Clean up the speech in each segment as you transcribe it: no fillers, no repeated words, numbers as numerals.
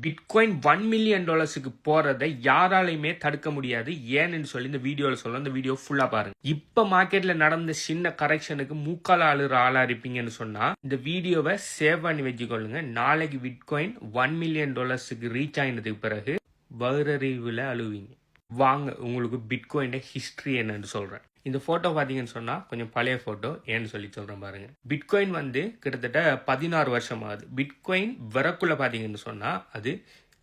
Bitcoin $1 million போறதை யாராலையுமே தடுக்க முடியாது. ஏன்னு சொல்லி இந்த வீடியோவில் சொல்ல, இந்த வீடியோ ஃபுல்லா பாருங்க. இப்ப மார்க்கெட்ல நடந்த சின்ன கரெக்ஷனுக்கு மூக்கால அழுற ஆளா இருப்பீங்கன்னு சொன்னா இந்த வீடியோவை சேவ் பண்ணி வச்சுக்கொள்ளுங்க. நாளைக்கு பிட்காயின் $1 மில்லியன் ரீச் ஆயினதுக்கு பிறகு வேற ரிவ்யூல அழுவீங்க. வாங்க உங்களுக்கு பிட்காயின் ஹிஸ்டரி என்னன்னு சொல்றேன். இந்த போட்டோ பாத்தீங்கன்னு சொன்னா கொஞ்சம் பழைய போட்டோ. ஏன்னு சொல்லி சொல்றேன் பாருங்க. பிட்காயின் கிட்டத்தட்ட 16 வருஷம் ஆகுது. பிட்காயின் வரக்குள்ள பாத்தீங்கன்னு சொன்னா அது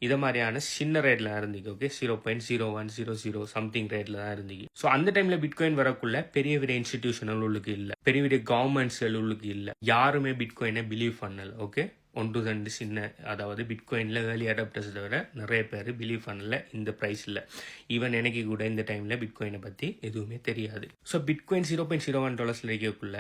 இதை மாதிரியான சின்ன ரேட்ல இருந்தீங்க. ஓகே, 0.0100 சம்திங் ரேட்ல தான் இருந்தீங்க. ஸோ அந்த டைம்ல பிட்காயின் வரக்குள்ள பெரிய பெரிய இன்ஸ்டிடியூஷனல் உள்ளுக்கு இல்ல, பெரிய பெரிய கவர்மெண்ட்ஸ் உள்ளுக்கு இல்ல, யாருமே பிட்காயினை பிலீவ் பண்ணல. ஓகே, 1-2 சின்ன, அதாவது பிட்காயின்ல ஏர்லி அடாப்டர்ஸ் தவிர நிறைய பேர் பிலீவ் பண்ணல இந்த ப்ரைஸில். ஈவன் எனக்கு கூட இந்த டைமில் பிட்காயினை பற்றி எதுவுமே தெரியாது. ஸோ பிட்காயின் $0.01 இருக்கக்குள்ள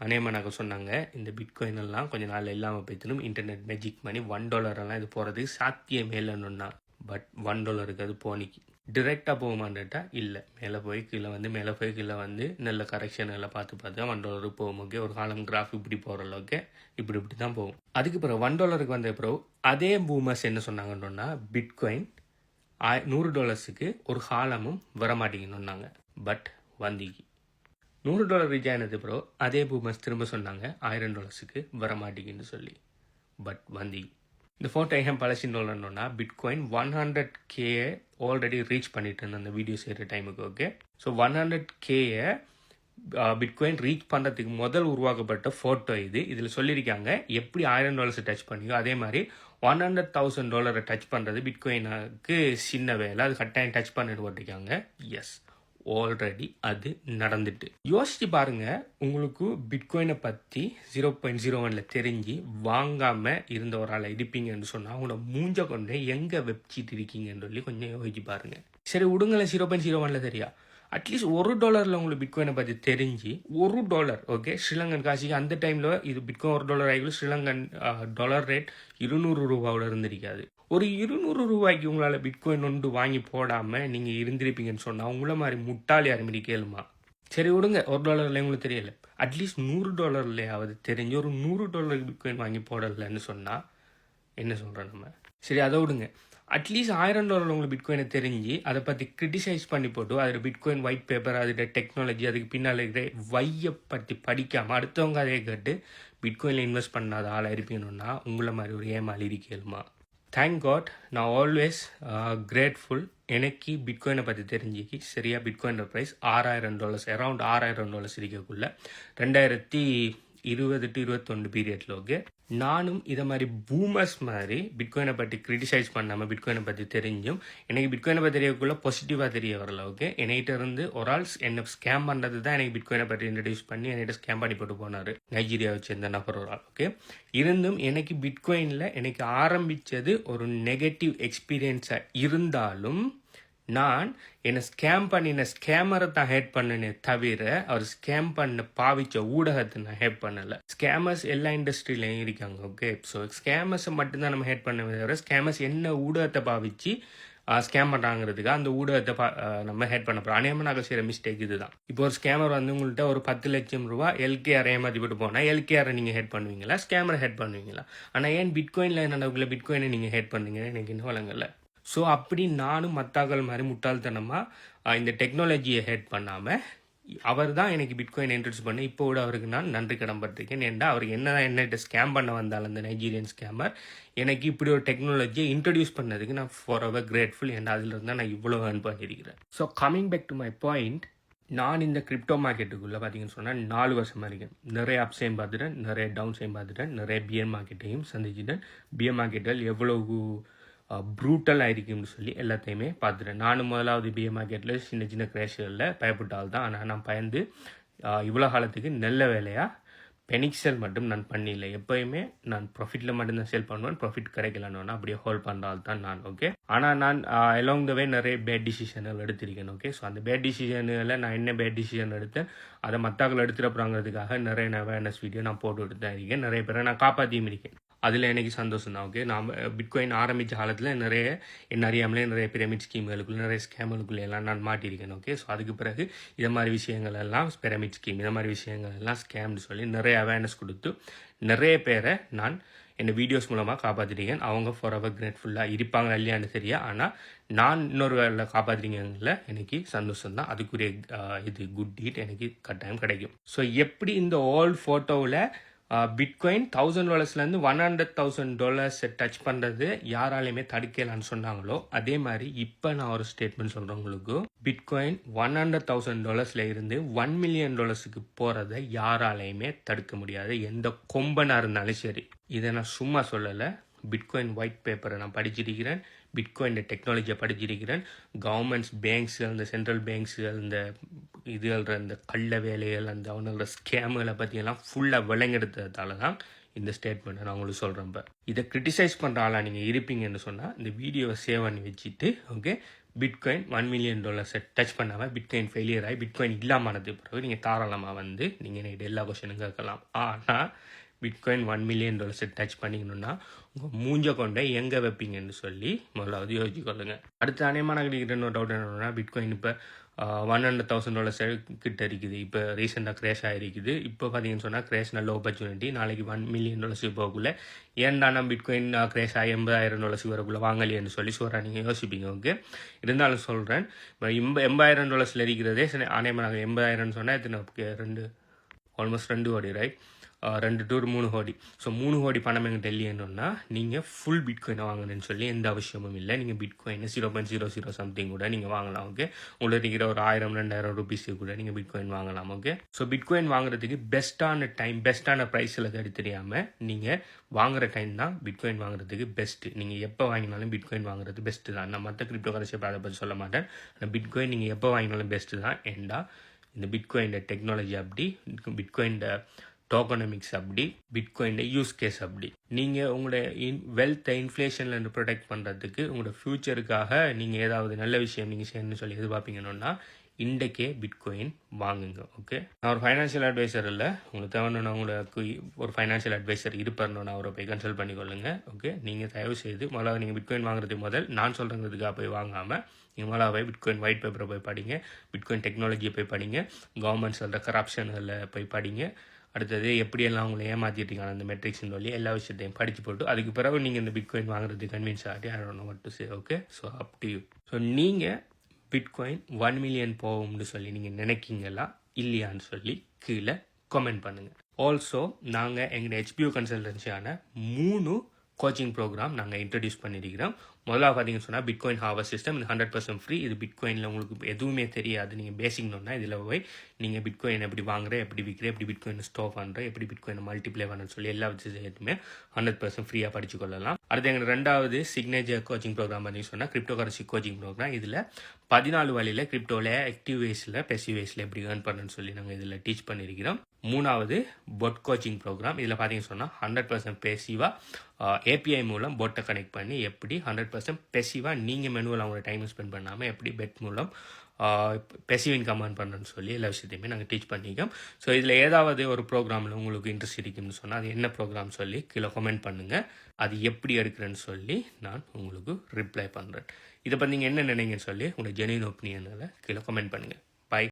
அநேகமாக நாங்கள் சொன்னாங்க இந்த பிட்காயின் எல்லாம் கொஞ்சம் நாள் இல்லாமல் போய்த்தணும். இன்டர்நெட் மேஜிக் மணி $1 எல்லாம் இது போகிறதுக்கு சாத்தியமே இல்லைன்னா, பட் $1 அது போனிக்கு டிரெக்டாக போகுமான்ட்டா இல்லை, மேலே போய் கீழே வந்து நல்ல கரெக்ஷன் எல்லாம் பார்த்து தான் $1 போகும். ஓகே, ஒரு காலம் கிராஃப் இப்படி போகிற அளவுக்கு இப்படி தான் போகும். அதுக்கு பிறகு $1 வந்த பிறகு அதே பூமர்ஸ் என்ன சொன்னாங்கன்னா பிட்காயின் $100 ஒரு காலமும் வரமாட்டேங்கன்னு. பட் வந்திக்கு $100 ரீச் ஆனது பிறகு அதே பூமர்ஸ் திரும்ப சொன்னாங்க $1000 வரமாட்டேங்குன்னு சொல்லி. பட் வந்திக்கு இந்த ஃபோட்டோ ஏன் பழசின்னு பிட்காயின் 100K ஆல்ரெடி ரீச் பண்ணிட்டு இருந்தேன் அந்த வீடியோ செய்கிற டைமுக்கு. Okay, so 100K bitcoin reach பண்ணுறதுக்கு முதல் உருவாக்கப்பட்ட ஃபோட்டோ இது. இதில் சொல்லியிருக்காங்க எப்படி $1000 டச் பண்ணியோ அதே மாதிரி $100,000 டச் பண்ணுறது பிட்காயினுக்கு சின்ன வேலை, அது கட்டாயம் டச் பண்ணிட்டு போட்டிருக்காங்க. எஸ், ஆல்ரெடி அது நடந்துட்டு. யோசிச்சு பாருங்க, உங்களுக்கு பிட்காயினை பற்றி 0.01 தெரிஞ்சு வாங்காம இருந்த ஒரு ஆளை இருப்பீங்கன்னு சொன்னா உங்களோட மூஞ்ச கொண்டு எங்க வெப்சைட் இருக்கீங்கன்னு சொல்லி கொஞ்சம் யோசிச்சு பாருங்க. சரி விடுங்களேன், 0.01 தெரியா, அட்லீஸ்ட் $1 உங்களுக்கு பிட்காயினை பற்றி தெரிஞ்சு $1, ஓகே, ஸ்ரீலங்கன் காசிக்கு அந்த டைமில் இது பிட்காயின் $1 ஆகிடும். ஸ்ரீலங்கன் டாலர் ரேட் 200 ரூபாவில் இருந்திருக்காது. ஒரு 200 ரூபாய்க்கு உங்களால் பிட்காயின் ஒன்று வாங்கி போடாமல் நீங்கள் இருந்திருப்பீங்கன்னு சொன்னால் உங்களை மாதிரி முட்டாளி யாருமே கேளுமா? சரி விடுங்க, $1 உங்களுக்கு தெரியல, அட்லீஸ்ட் $100 தெரிஞ்சு ஒரு $100 பிட்காயின் வாங்கி போடலைன்னு சொன்னால் என்ன சொல்கிறோம் நம்ம? சரி அதை விடுங்க, அட்லீஸ்ட் $1000 உங்களுக்கு பிட்காயினை தெரிஞ்சு அதை பற்றி கிரிட்டிசைஸ் பண்ணி போட்டு அதில் பிட்காயின் ஒயிட் பேப்பர், அதோட டெக்னாலஜி, அதுக்கு பின்னால் இருக்கிற வையை பற்றி படிக்காமல் அடுத்தவங்க அதே கேட்டு பிட்காயினில் இன்வெஸ்ட் பண்ணாத ஆளாக இருப்பீங்கன்னா உங்களை மாதிரி ஒரு ஏமாளி இருக்கேலுமா? தேங்க் காட், நான் ஆல்வேஸ் கிரேட்ஃபுல். எனக்கு பிட்காயினை பற்றி தெரிஞ்சுக்கி சரியா பிட்காயின் ப்ரைஸ் $6000, அரௌண்ட் $6000 இருக்கக்குள்ள 2020-21 பீரியட்ல. ஓகே, நானும் இதை மாதிரி பூமர்ஸ் மாதிரி பிட்காயினை பற்றி கிரிட்டிசைஸ் பண்ணாமல் பிட்காயினை பற்றி தெரிஞ்சும் எனக்கு பிட்காயினை பற்றி தெரியக்குள்ள பாசிட்டிவாக தெரிய வரல. ஓகே, என்கிட்ட இருந்து ஒரு ஆள் என்ன ஸ்கேம் பண்ணுறது தான் எனக்கு பிட்காயினை பற்றி இன்ட்ரடியூஸ் பண்ணி என்கிட்ட ஸ்கேம் பண்ணி போட்டு போனார், நைஜீரியா வச்சிருந்த நபர் ஒரு ஆள். ஓகே, இருந்தும் எனக்கு பிட்காயினில் எனக்கு ஆரம்பித்தது ஒரு நெகட்டிவ் எக்ஸ்பீரியன்ஸாக இருந்தாலும் நான் என்னை ஸ்கேம் பண்ணின ஸ்கேமரை தான் ஹேட் பண்ணனே தவிர அவர் ஸ்கேம் பண்ண பாவிச்ச ஊடகத்தை நான் ஹேட் பண்ணலை. ஸ்கேமர்ஸ் எல்லா இண்டஸ்ட்ரியிலையும் இருக்காங்க. ஓகே, ஸோ ஸ்கேமர்ஸை மட்டும்தான் நம்ம ஹேட் பண்ண தவிர ஸ்கேமர்ஸ் என்ன ஊடகத்தை பாவிச்சு ஸ்கேம் பண்ணுறாங்கிறதுக்கு அந்த ஊடகத்தை நம்ம ஹேட் பண்ண போகிறோம். அநேகமாக நாங்கள் செய்கிற மிஸ்டேக் இதுதான். இப்போ ஒரு ஸ்கேமர் உங்கள்கிட்ட ஒரு 10 லட்சம் ரூபா எல்கேஆர் ஏமாற்றிவிட்டு போனால் எல்கேஆரை நீங்கள் ஹேட் பண்ணுவீங்களா, ஸ்கேமரை ஹேட் பண்ணுவீங்களா? ஆனால் ஏன் பிட்காயினில் என்னக்குள்ள பிட்காயினை நீங்கள் ஹேட் பண்ணுறீங்கன்னு எனக்கு இன்னும் வழங்கலை. ஸோ அப்படி நானும் மத்தாக்கள் மாதிரி முட்டாள்தனமாக இந்த டெக்னாலஜியை ஹேட் பண்ணாமல் அவர் தான் எனக்கு பிட்காயின் இன்ட்ரடியூஸ் பண்ணி இப்போ கூட அவருக்கு நான் நன்றி கடன் பட்டிருக்கேன். ஏன்டா அவருக்கு என்னகிட்ட ஸ்கேம் பண்ண வந்தாலும் அந்த நைஜீரியன் ஸ்கேமர் எனக்கு இப்படி ஒரு டெக்னாலஜியை இன்ட்ரடியூஸ் பண்ணதுக்கு நான் ஃபார் எவர் கிரேட்ஃபுல். ஏன்னா அதில் இருந்தால் நான் இவ்வளோ ஏர்ன் பண்ணியிருக்கிறேன். So coming back to my point, நான் இந்த கிரிப்டோ மார்க்கெட்டுக்குள்ளே பார்த்தீங்கன்னு சொன்னால் 4 வருஷமாக இருக்கேன். நிறைய அப்ஸையும் பார்த்துட்டேன், நிறைய டவுன்ஸையும் பார்த்துட்டேன், நிறைய பியர் மார்க்கெட்டையும் சந்திச்சுட்டேன். பியர் மார்க்கெட்டில் எவ்வளவு ப்ரூட்டல் ஆயிருக்குன்னு சொல்லி எல்லாத்தையுமே பார்த்துட்டேன். நானும் முதலாவது பிஏ மார்க்கெட்டில் சின்ன கிரேஷில் பயப்பட்டால் தான். ஆனால் நான் பயந்து இவ்வளோ காலத்துக்கு நல்ல வேலையாக பெனிக் செல் மட்டும் நான் பண்ணிடல. எப்போயுமே நான் ப்ராஃபிட்டில் மட்டும்தான் சேல் பண்ணுவேன், ப்ராஃபிட் கிடைக்கலன்னு அப்படியே ஹோல்ட் பண்ணுறால் தான் நான். ஓகே, ஆனால் நான் அலாங் த வே நிறைய பேட் டிசிஷன்கள் எடுத்திருக்கேன். ஓகே, ஸோ அந்த பேட் டிசிஷனில் நான் என்ன பேட் டிசிஷன் எடுத்தேன் அதை மற்றாக்கள் எடுத்துகிட்டு நிறைய அவேர்னஸ் வீடியோ நான் போட்டு தான் இருக்கேன். நிறைய பேரை நான் காப்பாற்றியும் இருக்கேன். அதில் எனக்கு சந்தோஷம் தான். ஓகே, நான் பிட்காயின் ஆரம்பித்த காலத்தில் என்ன அறியாமலே நிறைய பிரமிட் ஸ்கீம்களுக்குள்ள நிறைய ஸ்கேம்களுக்குள்ள எல்லாம் நான் மாட்டியிருக்கேன். ஓகே, ஸோ அதுக்கு பிறகு இதை மாதிரி விஷயங்கள் எல்லாம் பிரமிட் ஸ்கீம், இதை மாதிரி விஷயங்கள் எல்லாம் ஸ்கேம்னு சொல்லி நிறைய அவேர்னஸ் கொடுத்து நிறைய பேரை நான் என்னை வீடியோஸ் மூலமாக காப்பாற்றிட்டீங்க. அவங்க forever grateful-ஆ இருப்பாங்களா இல்லையான்னு தெரியா. ஆனால் நான் இன்னொரு வேலை காப்பாற்றுறீங்கல எனக்கு சந்தோஷம் தான். அதுக்குரிய இது குட் டீட் எனக்கு கட்டாயம் கிடைக்கும். ஸோ எப்படி இந்த ஓல்ட் ஃபோட்டோவில் பிட்காயின் $1,000 $100,000 டச் பண்ணுறது யாராலையுமே தடுக்கலான்னு சொன்னாங்களோ அதே மாதிரி இப்போ நான் ஒரு ஸ்டேட்மெண்ட் சொல்கிறேன் உங்களுக்கு. பிட்காயின் $100,000 இருந்து $1 million போகிறத யாராலையுமே தடுக்க முடியாது, எந்த கொம்பனாக இருந்தாலும் சரி. இதை நான் சும்மா சொல்லலை. பிட்காயின் ஒயிட் பேப்பரை நான் படிச்சிருக்கிறேன், பிட்காயின் டெக்னாலஜியை படிச்சிருக்கிறேன். கவர்மெண்ட்ஸ் பேங்க்ஸுகள், இந்த சென்ட்ரல் பேங்க்ஸுகள், இந்த இதுகள இந்த கள்ள வேலைகள், அந்த அவங்களோட ஸ்கேமுகளை பற்றியெல்லாம் ஃபுல்லாக விளங்கெடுத்ததால தான் இந்த ஸ்டேட்மெண்ட்டை நான் உங்களுக்கு சொல்கிறேன். இப்போ இதை கிரிட்டிசைஸ் பண்ணுற ஆளாக நீங்கள் இருப்பீங்கன்னு சொன்னால் இந்த வீடியோவை சேவ் பண்ணி வச்சுட்டு ஓகே, பிட்காயின் $1 million டச் பண்ணாமல் பிட்காயின் ஃபெயிலியர் ஆகி பிட்காயின் இல்லாமனது பிறகு நீங்கள் தாராளமாக வந்து நீங்கள் எனக்கு எல்லா கொஸ்டினும் கேட்கலாம். ஆனால் பிட்காயின் $1 million டச் பண்ணிக்கணும்னா உங்கள் மூஞ்ச கொண்டே எங்கே வைப்பீங்கன்னு சொல்லி முதலாவது யோசிச்சுக்கொள்ளுங்க. அடுத்து அநேகமாக கிடைக்கிற இன்னொரு டவுட் என்னன்னா, பிட்காயின் இப்போ $100,000 கிட்ட இருக்குது. இப்போ ரீசெண்டாக கிரேஷ் ஆகிருக்குது. இப்போ பார்த்தீங்கன்னு சொன்னால் கிரேஷ் நல்ல ஆப்பர்ச்சுனிட்டி. நாளைக்கு $1 million போகக்குள்ள ஏன்டா நம்ம பிட்காயின் கிரேஷ் ஆகி $80,000 வரக்குள்ள வாங்கலையேன்னு சொல்லி நீங்கள் யோசிப்பீங்க. ஓகே, இருந்தாலும் சொல்கிறேன், இப்போ $80,000 இருக்கிறதே அநேகமாக நாங்கள் 80,000 சொன்னால் எத்தனை ஆல்மோஸ்ட் 2 கோடி ரைட், 2 to 3 கோடி. ஸோ 3 கோடி பணம் எங்கிட்ட இல்லையேன்னா நீங்கள் ஃபுல் பிட்காயினை வாங்கணும்னு சொல்லி எந்த அவசியமும் இல்லை. நீங்கள் பிட்காயினை 0.00 சம்திங் கூட நீங்கள் வாங்கலாம். ஓகே, உங்களுக்கு இருக்கிற ஒரு 1000-2000 ரூபீஸு கூட நீங்கள் பிட்காயின் வாங்கலாம். ஓகே, ஸோ பிட்காயின் வாங்குறதுக்கு பெஸ்ட்டான டைம், பெஸ்ட்டான ப்ரைஸில் தேடி தெரியாமல் நீங்கள் வாங்குற டைம் தான் பிட்காயின் வாங்குறதுக்கு பெஸ்ட்டு. நீங்கள் எப்போ வாங்கினாலும் பிட்காயின் வாங்குறது பெஸ்ட்டு தான். நான் மற்ற கிரிப்டோ கரன்சியை அதை பற்றி சொல்ல மாட்டேன். ஆனால் பிட்காயின் நீங்கள் எப்போ வாங்கினாலும் பெஸ்ட்டு தான். ஏண்டா இந்த பிட்காயின் டெக்னாலஜி அப்படி, பிட்காயின் டோக்கனமிக்ஸ் அப்படி, பிட்காயின் யூஸ் கேஸ் அப்படி. நீங்கள் உங்களோட வெல்த்தை இன்ஃப்ளேஷன்லேருந்து ப்ரொடெக்ட் பண்ணுறதுக்கு உங்களோட ஃப்யூச்சருக்காக நீங்கள் ஏதாவது நல்ல விஷயம் நீங்கள் செய்யணும்னு சொல்லி எதிர்பார்ப்பீங்கன்னா இன்றைக்கே பிட்காயின் வாங்குங்க. ஓகே, நான் ஒரு ஃபைனான்ஷியல் அட்வைசர் இல்லை. உங்களுக்கு தேவைன்னா உங்களுக்கு ஒரு ஃபைனான்ஷியல் அட்வைசர் இருப்பார்னு அவரை போய் கன்சல்ட் பண்ணிக்கொள்ளுங்க. ஓகே, நீங்கள் தயவு செய்து முதல்ல நீங்கள் பிட்காயின் வாங்குறதுக்கு முதல் நான் சொல்கிறதுக்காக போய் வாங்காமல் நீங்கள் முதல்ல போய் பிட்காயின் ஒயிட் பேப்பரை போய் படிங்க, பிட்காயின் டெக்னாலஜியை போய் படிங்க, கவர்மெண்ட் சொல்கிற கரப்ஷன்களில் போய் படிங்க. அடுத்தது எப்படியெல்லாம் அவங்களை ஏமாற்றிருக்காங்க அந்த மெட்ரிக்ஸ்னு சொல்லி எல்லா விஷயத்தையும் படித்து போட்டு அதுக்கு பிறகு நீங்கள் இந்த பிட்காயின் வாங்குறதுக்கு கன்வின்ஸ் ஆகிட்டு I don't know what to say. Okay, so up to you. So நீங்கள் பிட்காயின் 1 million போகும்னு சொல்லி நீங்கள் நினைக்கிங்களா இல்லையான்னு சொல்லி கீழே கமெண்ட் பண்ணுங்கள். ஆல்சோ நாங்கள் எங்களோட HBO கன்சல்டன்சியான 3 கோச்சிங் ப்ரோக்ராம் நாங்கள் இன்ட்ரடியூஸ் பண்ணியிருக்கிறோம். முதல்ல பார்த்தீங்கன்னு சொன்னால் பிட்காயின் ஹார்வெஸ்ட் சிஸ்டம், இது 100% ஃப்ரீ. இது பிட்காயினில் உங்களுக்கு எதுவுமே தெரியாது, நீங்கள் பேசிக்கணுன்னா இதில் போய் நீங்கள் பிட்காயின் எப்படி வாங்குற, எப்படி விற்கிற, எப்படி பிட்காயின் ஸ்டோர் பண்ணுற, எப்படி பிட்காயின் மல்டிப்ளை பண்ணுன்னு சொல்லி எல்லா விஷயத்தையுமே 100% ஃப்ரீயாக படித்து கொள்ளலாம். அடுத்து எங்கள் 2வது சிக்னேச்சர் கோச்சிங் ப்ரோக்ராம் பார்த்தீங்கன்னு சொன்னால் கிரிப்டோ கரன்சி கோச்சிங் ப்ரோக்ராம். இதில் 14 வழியில் கிரிப்டோவில் ஆக்டிவ் வேஸில் பெசிவ் வேஸில் எப்படி ஏர்ன் பண்ணுன்னு சொல்லி நாங்கள் இதில் டீச் பண்ணியிருக்கிறோம். 3வது பொட் கோச்சிங் ப்ரோக்ராம். இதில் பார்த்தீங்கன்னு சொன்னால் 100% பேசிவாக API மூலம் பொட்டை கனெக்ட் பண்ணி எப்படி 100% பேசிவாக நீங்கள் மெனுவில் அவங்களோட டைம் ஸ்பெண்ட் பண்ணாமல் எப்படி பெட் மூலம் பேசிவ் இன்கம் ஏர்ன் பண்ணுறேன்னு சொல்லி எல்லா விஷயத்தையுமே நாங்கள் டீச் பண்ணிக்கோம். ஸோ இதில் ஏதாவது ஒரு ப்ரோக்ராமில் உங்களுக்கு இன்ட்ரெஸ்ட் இருக்குன்னு சொன்னால் அது என்ன ப்ரோக்ராம் சொல்லி கீழே கமெண்ட் பண்ணுங்கள். அது எப்படி எடுக்கிறேன்னு சொல்லி நான் உங்களுக்கு ரிப்ளை பண்ணுறேன். இதை பற்றி நீங்கள் என்ன நினைங்கன்னு சொல்லி உங்களோட ஜென்யூன் ஒப்பீனியனில் கீழே கமெண்ட் பண்ணுங்கள். பை.